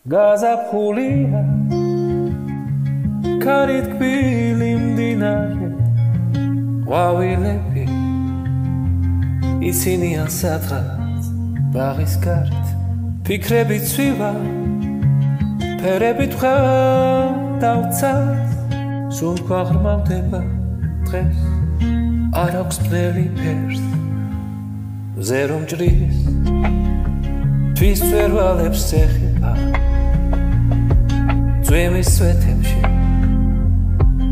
გაზაფხულია ქარით თბილი მდინარე ყვავილები ისინიან სადღაც ბაღის გარეთ ფიქრები ცვივა ფერები თხა დავცას სულ გვაღრმავდება დღეს არ აქვს ბნელი ფერს მზე რომ ჭრის თვის მწვერვალებს ეხება ძვიმის სვეტებში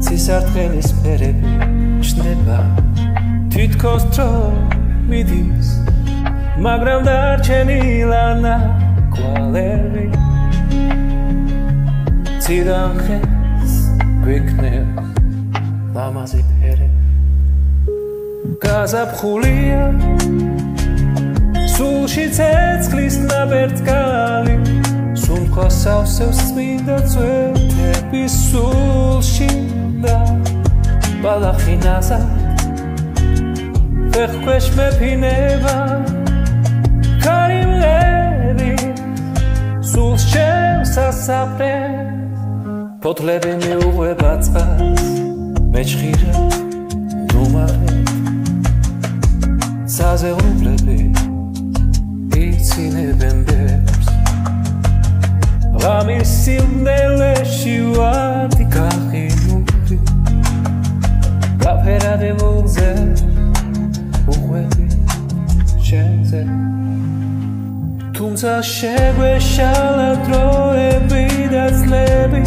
ცისარტყელის ფერები ჩნდება თითქოს დრო მიდის მაგრამ დარჩენილა კვალები ციდან ხეს გვიქნებს ლამაზი ფერები გაზაფხულია სულში ცეცხლის ნაბერწკალი სუნთქვა სავსევს წმინდა წვეთების სულში და ბალახი ნაზად ფეხქვეშ მეფინება ქარი მღერი სულს ჩემს ასაფრებს ფოთლები მიუღვება წყალს მეჩხირა ნუმარებ საზეღრუბრები იცინებენ ბერს ღამის სივნელეში ვარდი გახინული გაფერადებულზე უხვები შენზე თუმცა შეგვეშალა დროები და წლები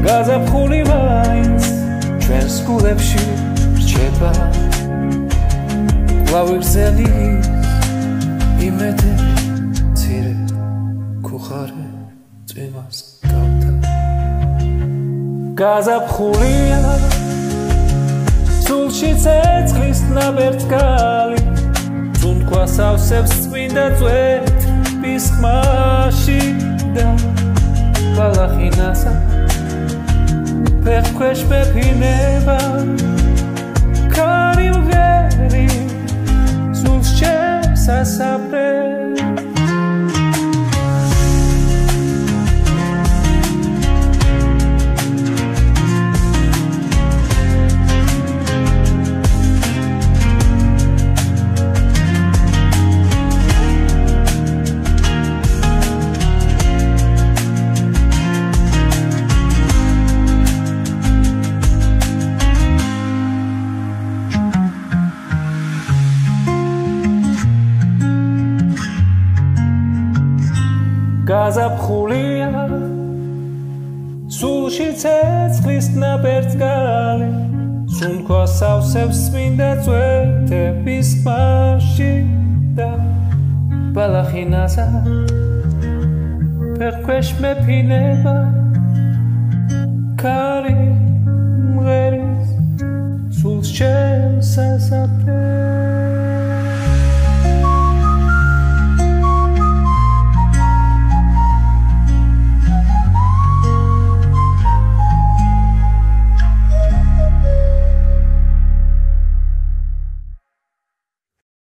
გაზაფხული მაინც ჩვენს გულებში რჩება ყვავილზელის იმედები მცირე ქუხარე წვიმას გავდა გაზაფხულია სულში ცეცხლის ნაბერწკალი სუნთქვა სავსევს წმინდა წვეთების ხმაში და ბალახი ნაზად ფეხქვეშ მეფინება ქარი მღერი სულს ჩემს ასაფრებს გაზაფხულია სულში ცეცხლის ნაბერწკალი სუნთქვა სავსევს წმინდა წვეთების ხმაში და ბალახი ნაზად ფეხქვეშ მეფინება ქარი